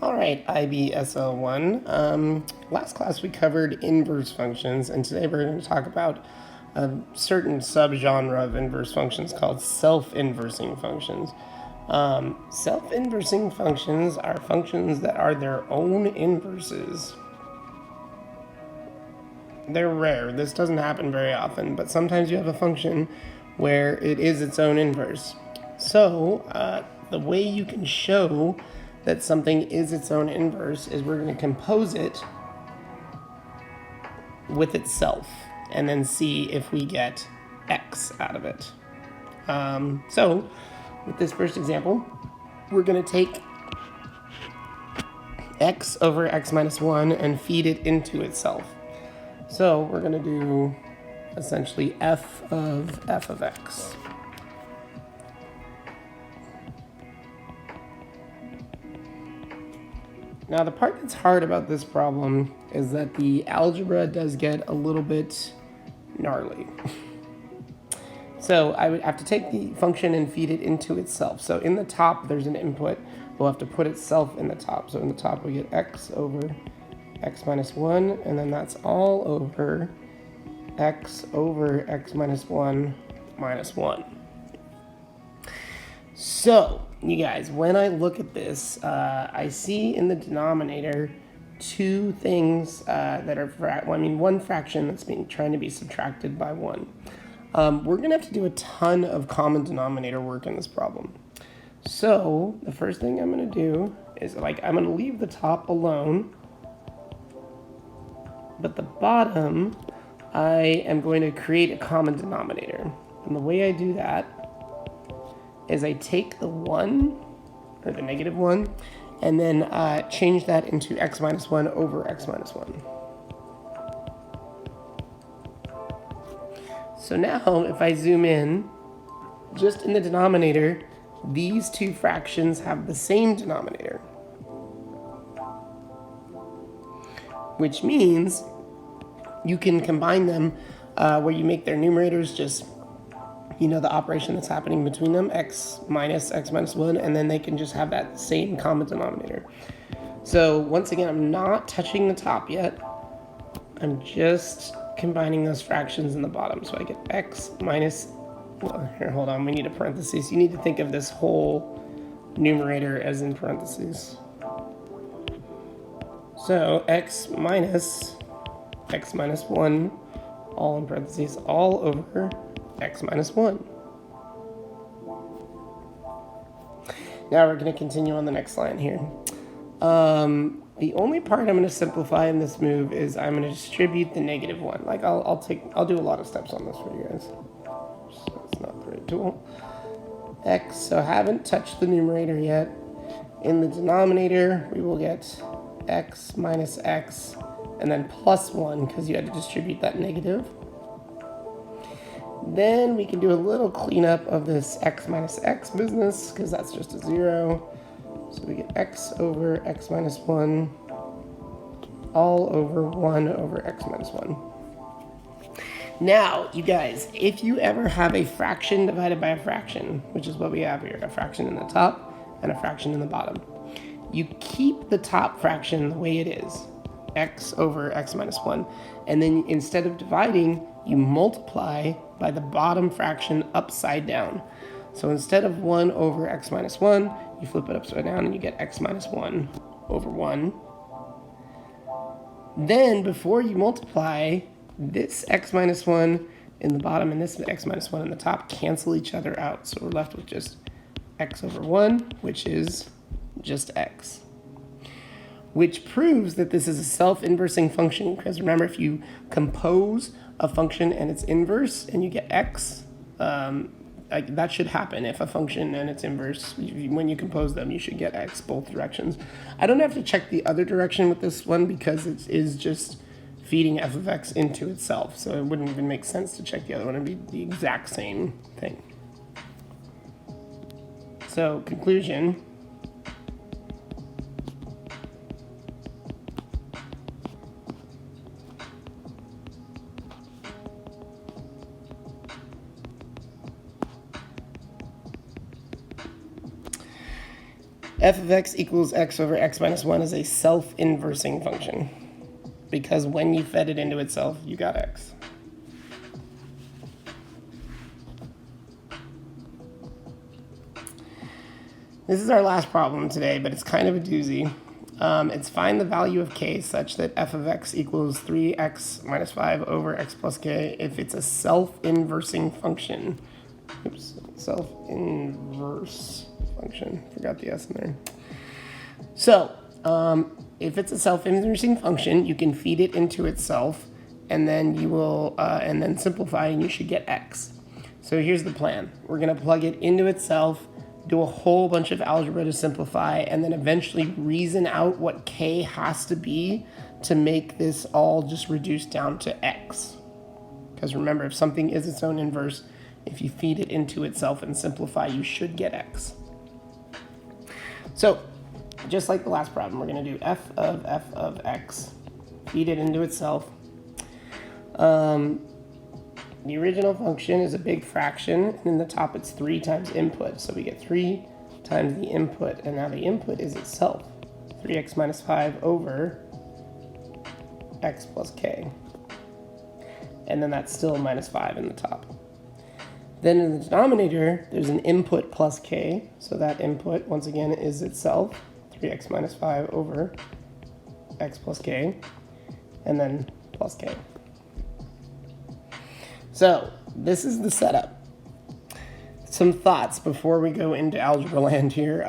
All right, IBSL1. Last class we covered inverse functions, and today we're going to talk about a certain subgenre of inverse functions called self-inversing functions. Self-inversing functions are functions that are their own inverses. They're rare. This doesn't happen very often, but sometimes you have a function where it is its own inverse. So, the way you can show that something is its own inverse is we're going to compose it with itself and then see if we get x out of it. So, with this first example, we're going to take x over x minus 1 and feed it into itself. So we're going to do essentially f of x. Now the part that's hard about this problem is that the algebra does get a little bit gnarly. So I would have to take the function and feed it into itself. So in the top there's an input. We'll have to put itself in the top. So in the top we get x over x minus 1, and then that's all over x minus 1 minus 1. So, you guys, when I look at this, I see in the denominator two things that are, one fraction that's trying to be subtracted by 1. We're going to have to do a ton of common denominator work in this problem. So, the first thing I'm going to do is, I'm going to leave the top alone, but the bottom, I am going to create a common denominator. And the way I do that is I take the 1, or the negative 1, and then change that into x minus 1 over x minus 1. So now, if I zoom in, just in the denominator, these two fractions have the same denominator. Which means you can combine them where you make their numerators just, the operation that's happening between them, x minus 1, and then they can just have that same common denominator. So once again, I'm not touching the top yet. I'm just combining those fractions in the bottom. So I get x minus, here, hold on, we need a parenthesis. You need to think of this whole numerator as in parentheses. So x minus 1, all in parentheses, all over x minus 1. Now we're going to continue on the next line here. The only part I'm going to simplify in this move is I'm going to distribute the negative 1. I'll do a lot of steps on this for you guys. So it's not the right tool. X, so I haven't touched the numerator yet. In the denominator, we will get x minus x, and then plus 1, because you had to distribute that negative. Then we can do a little cleanup of this x minus x business, because that's just a 0. So we get x over x minus 1, all over 1 over x minus 1. Now, you guys, if you ever have a fraction divided by a fraction, which is what we have here, a fraction in the top and a fraction in the bottom, you keep the top fraction the way it is, x over x minus 1, and then instead of dividing, you multiply by the bottom fraction upside down. So instead of 1 over x minus 1, you flip it upside down and you get x minus 1 over 1. Then before you multiply, this x minus 1 in the bottom and this x minus 1 in the top cancel each other out. So we're left with just x over 1, which is just x. Which proves that this is a self-inversing function, because remember, if you compose a function and its inverse and you get x, that should happen. If a function and its inverse, when you compose them, you should get x both directions. I don't have to check the other direction with this one because it is just feeding f of x into itself. So it wouldn't even make sense to check the other one. It'd be the exact same thing. So conclusion. f of x equals x over x minus 1 is a self-inversing function because when you fed it into itself, you got x. This is our last problem today, but it's kind of a doozy. It's find the value of k such that f of x equals 3x minus 5 over x plus k if it's a self-inversing function. Oops, self-inverse function. Forgot the s in there. So, if it's a self-inversing function, you can feed it into itself, and then you will, and then simplify, and you should get x. So here's the plan. We're going to plug it into itself, do a whole bunch of algebra to simplify, and then eventually reason out what k has to be to make this all just reduce down to x. Because remember, if something is its own inverse, if you feed it into itself and simplify, you should get x. So, just like the last problem, we're going to do f of x, feed it into itself. The original function is a big fraction, and in the top it's 3 times input. So we get 3 times the input, and now the input is itself, 3x minus 5 over x plus k. And then that's still minus 5 in the top. Then in the denominator, there's an input plus k, so that input, once again, is itself, 3x minus 5 over x plus k, and then plus k. So, this is the setup. Some thoughts before we go into algebra land here.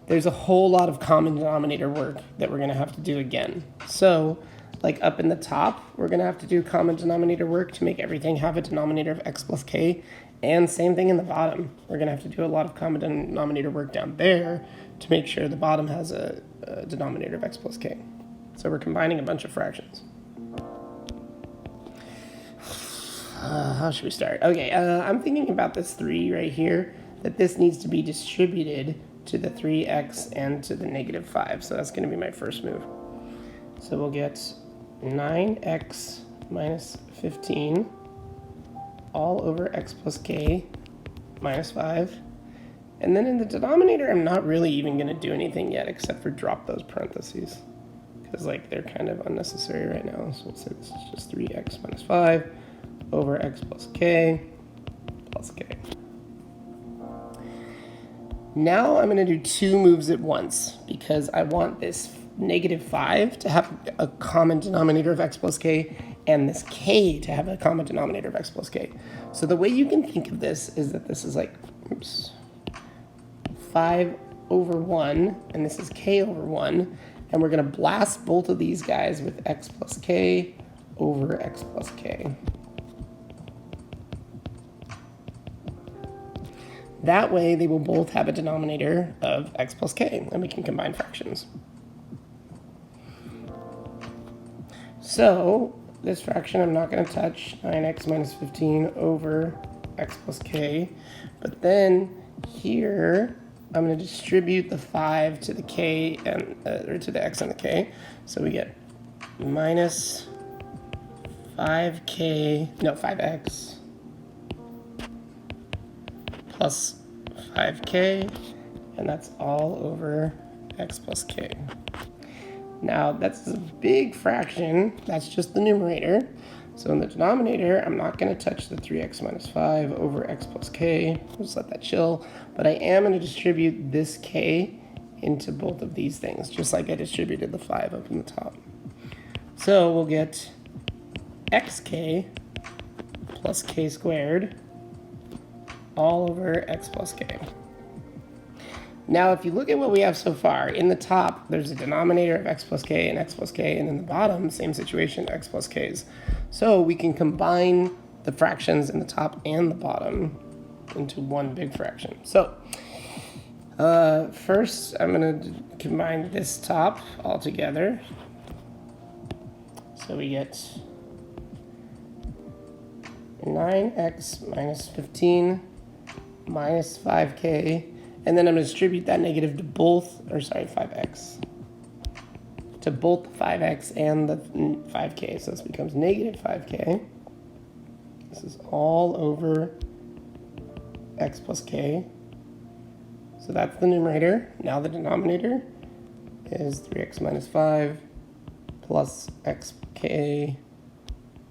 There's a whole lot of common denominator work that we're going to have to do again. So, like up in the top, we're going to have to do common denominator work to make everything have a denominator of x plus k. And same thing in the bottom. We're going to have to do a lot of common denominator work down there to make sure the bottom has a denominator of x plus k. So we're combining a bunch of fractions. How should we start? Okay, I'm thinking about this 3 right here, that this needs to be distributed to the 3x and to the negative 5. So that's going to be my first move. So we'll get 9x minus 15 all over x plus k minus 5. And then in the denominator, I'm not really even going to do anything yet except for drop those parentheses. Because like they're kind of unnecessary right now. So we'll say this is just 3x minus 5 over x plus k. Now I'm going to do 2 moves at once because I want this negative 5 to have a common denominator of x plus k and this k to have a common denominator of x plus k. So the way you can think of this is that this is like, 5 over 1, and this is k over 1, and we're going to blast both of these guys with x plus k over x plus k. That way, they will both have a denominator of x plus k, and we can combine fractions. So, this fraction I'm not going to touch, 9x minus 15 over x plus k. But then, here, I'm going to distribute the 5 to the k, and or to the x and the k. So we get minus 5x plus 5k, and that's all over x plus k. Now, that's a big fraction. That's just the numerator. So in the denominator, I'm not going to touch the 3x minus 5 over x plus k. Just let that chill. But I am going to distribute this k into both of these things, just like I distributed the 5 up in the top. So we'll get xk plus k squared all over x plus k. Now, if you look at what we have so far, in the top, there's a denominator of x plus k, and in the bottom, same situation, x plus k's. So we can combine the fractions in the top and the bottom into one big fraction. So first, I'm going to combine this top all together. So we get 9x minus 15 minus 5k, and then I'm going to distribute that negative to both, 5x, to both the 5x and the 5k. So this becomes negative 5k. This is all over x plus k. So So that's the numerator. Now the denominator is 3x minus 5 plus xk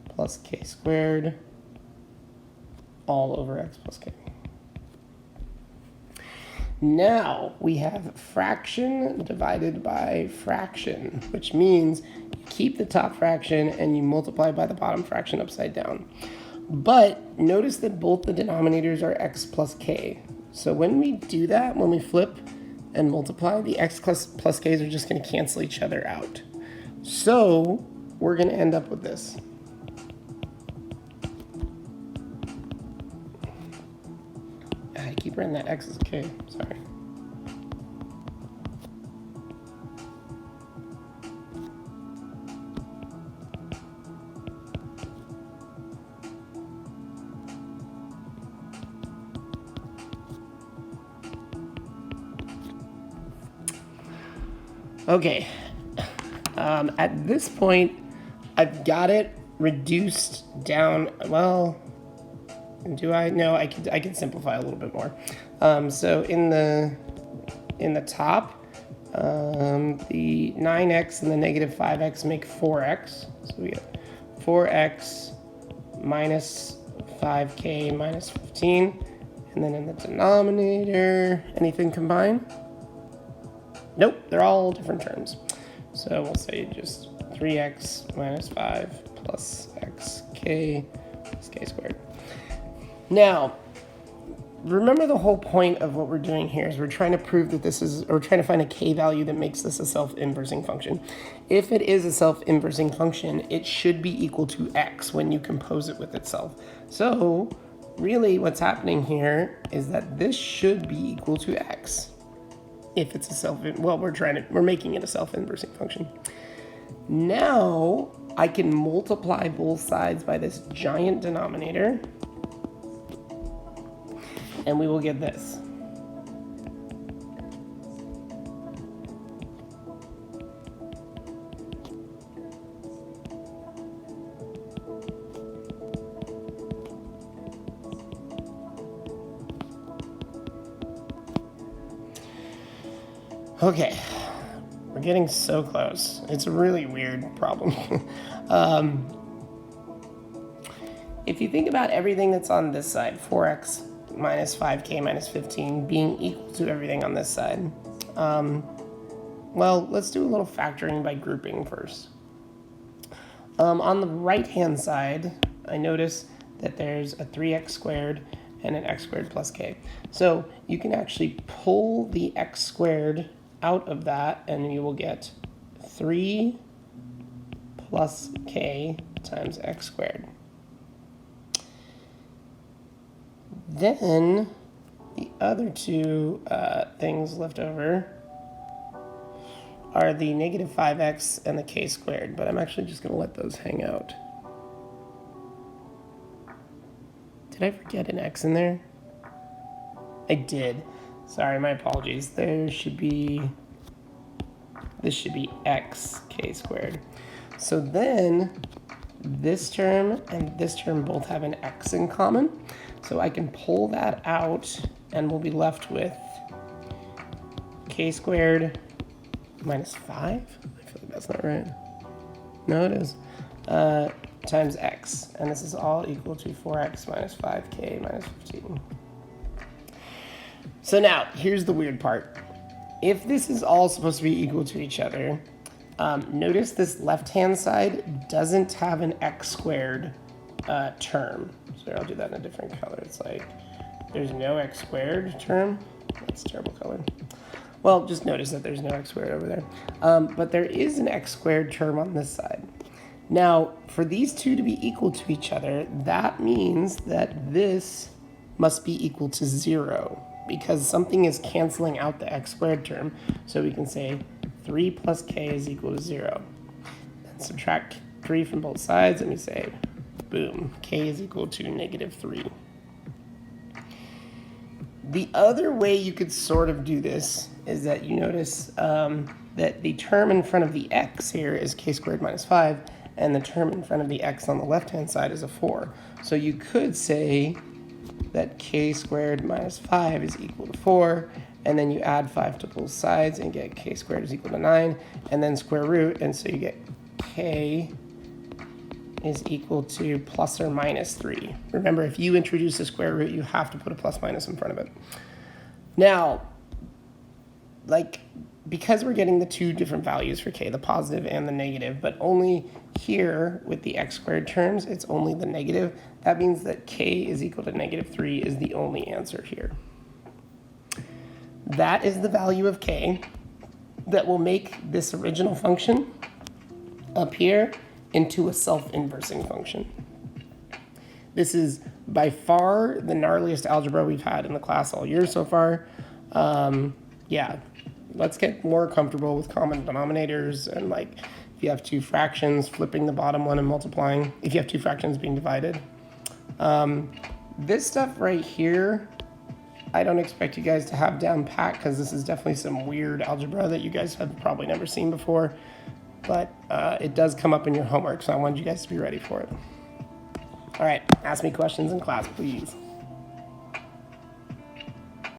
plus k squared all over x plus k. Now we have fraction divided by fraction, which means you keep the top fraction and you multiply by the bottom fraction upside down. But notice that both the denominators are x plus k. So when we do that, when we flip and multiply, the x plus k's are just going to cancel each other out. So we're going to end up with this. I keep writing that x as a k, sorry. Okay, at this point, I've got it reduced down. Well, do I? No, I can simplify a little bit more. So in the top, the 9x and the negative 5x make 4x. So we get 4x minus 5k minus 15. And then in the denominator, anything combined? Nope, they're all different terms. So we'll say just 3x minus 5 plus xk plus k squared. Now, remember the whole point of what we're doing here is we're trying to prove that this is, or trying to find a k value that makes this a self-inversing function. If it is a self-inversing function, it should be equal to x when you compose it with itself. So really what's happening here is that this should be equal to x. If it's a we're making it a self-inversing function. Now I can multiply both sides by this giant denominator, and we will get this. Okay, we're getting so close. It's a really weird problem. If you think about everything that's on this side, 4x minus 5k minus 15 being equal to everything on this side, well, let's do a little factoring by grouping first. On the right-hand side, I notice that there's a 3x squared and an x squared plus k. So you can actually pull the x squared out of that, and you will get 3 plus k times x squared. Then the other two things left over are the negative 5x and the k squared, but I'm actually just going to let those hang out. Did I forget an x in there? I did. Sorry, my apologies. This should be x k squared. So then this term and this term both have an x in common. So I can pull that out and we'll be left with k squared minus 5. I feel like that's not right. No, it is. Times x. And this is all equal to 4x minus 5k minus 15. So now, here's the weird part. If this is all supposed to be equal to each other, notice this left-hand side doesn't have an x squared term. So I'll do that in a different color. It's like there's no x squared term. That's a terrible color. Well, just notice that there's no x squared over there. But there is an x squared term on this side. Now, for these two to be equal to each other, that means that this must be equal to 0. Because something is canceling out the x squared term. So we can say 3 plus k is equal to 0. Then subtract 3 from both sides and we say, boom, k is equal to negative 3. The other way you could sort of do this is that you notice that the term in front of the x here is k squared minus 5, and the term in front of the x on the left-hand side is a 4. So you could say that k squared minus 5 is equal to 4, and then you add 5 to both sides and get k squared is equal to 9, and then square root, and so you get k is equal to plus or minus 3. Remember, if you introduce a square root, you have to put a plus minus in front of it. Now, because we're getting the two different values for k, the positive and the negative, but only here with the x squared terms, it's only the negative. That means that k is equal to -3 is the only answer here. That is the value of k that will make this original function up here into a self-inversing function. This is by far the gnarliest algebra we've had in the class all year so far. Yeah, let's get more comfortable with common denominators and if you have two fractions, flipping the bottom one and multiplying, if you have two fractions being divided. This stuff right here, I don't expect you guys to have down pat because this is definitely some weird algebra that you guys have probably never seen before, but it does come up in your homework, so I wanted you guys to be ready for it. All right, ask me questions in class, please.